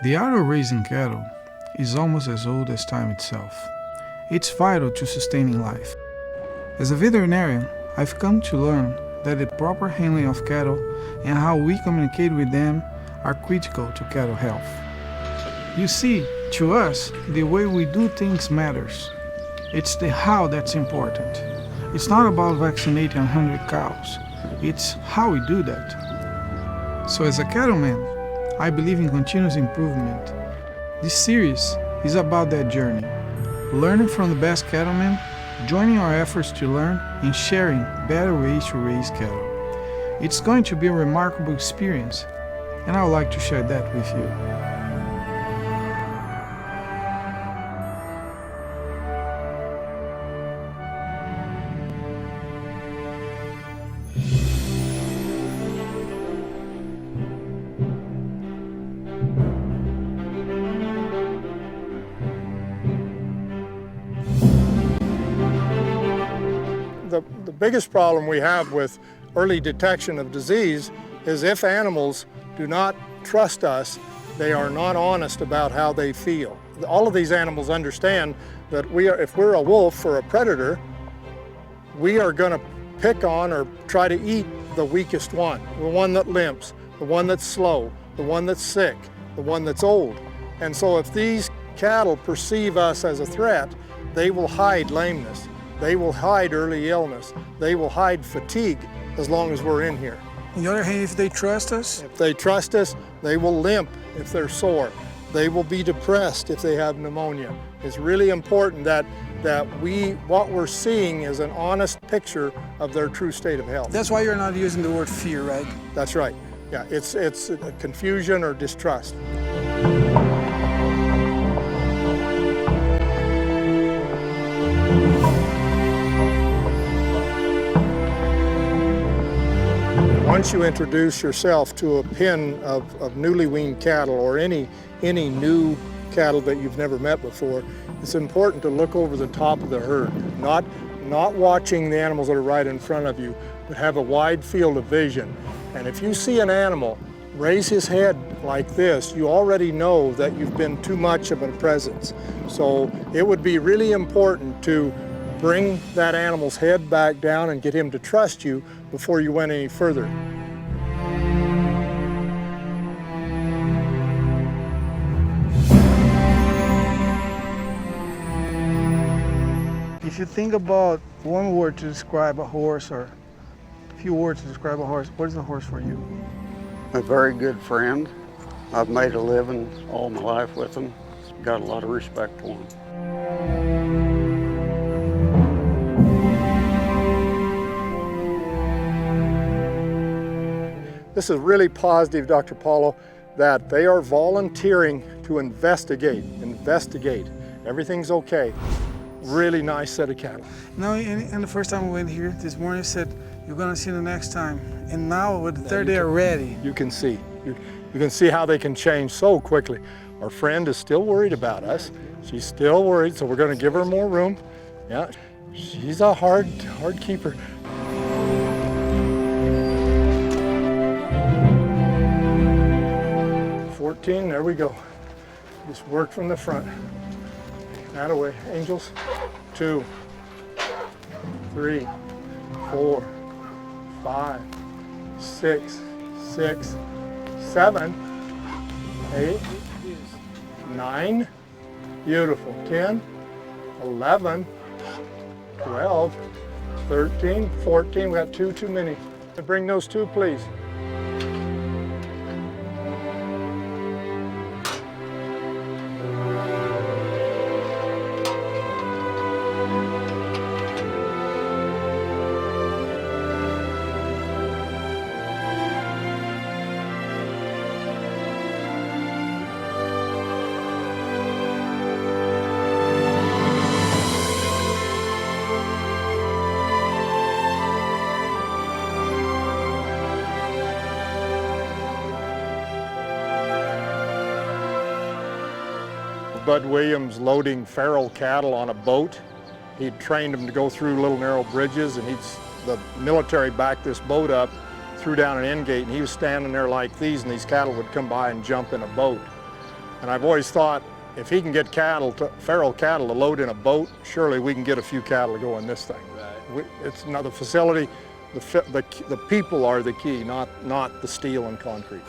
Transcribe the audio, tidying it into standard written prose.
The art of raising cattle is almost as old as time itself. It's vital to sustaining life. As a veterinarian, I've come to learn that the proper handling of cattle and how we communicate with them are critical to cattle health. You see, to us, the way we do things matters. It's the how that's important. It's not about vaccinating 100 cows. It's how we do that. So as a cattleman, I believe in continuous improvement. This series is about that journey, learning from the best cattlemen, joining our efforts to learn and sharing better ways to raise cattle. It's going to be a remarkable experience, and I would like to share that with you. The biggest problem we have with early detection of disease is if animals do not trust us, they are not honest about how they feel. All of these animals understand that if we're a wolf or a predator, we are going to pick on or try to eat the weakest one, the one that limps, the one that's slow, the one that's sick, the one that's old. And so if these cattle perceive us as a threat, they will hide lameness. They will hide early illness. They will hide fatigue as long as we're in here. On the other hand, if they trust us? If they trust us, they will limp if they're sore. They will be depressed if they have pneumonia. It's really important that what we're seeing is an honest picture of their true state of health. That's why you're not using the word fear, right? That's right. Yeah, it's confusion or distrust. Once you introduce yourself to a pen of newly weaned cattle or any new cattle that you've never met before, it's important to look over the top of the herd, not watching the animals that are right in front of you, but have a wide field of vision. And if you see an animal raise his head like this, you already know that you've been too much of a presence. So it would be really important to bring that animal's head back down and get him to trust you before you went any further. If you think about one word to describe a horse or a few words to describe a horse, what is a horse for you? A very good friend. I've made a living all my life with him. Got a lot of respect for him. This is really positive, Dr. Paulo, that they are volunteering to investigate. Everything's okay. Really nice set of cattle. No, and the first time we went here this morning, you said you're going to see the next time. And now with the third, they're ready. You can see. You can see how they can change so quickly. Our friend is still worried about us. She's still worried, so we're going to give her more room. Yeah, she's a hard keeper. There we go. Just work from the front. That away, angels. 2, 3, 4, 5, 6, 7, 8, 9. Beautiful. 10, 11, 12, 13, 14. We got 2 too many. Bring those 2, please. Bud Williams loading feral cattle on a boat. He'd trained them to go through little narrow bridges, and the military backed this boat up, threw down an end gate, and he was standing there like these, and these cattle would come by and jump in a boat. And I've always thought, if he can get feral cattle to load in a boat, surely we can get a few cattle to go in this thing. It's not the facility, the people are the key, not the steel and concrete.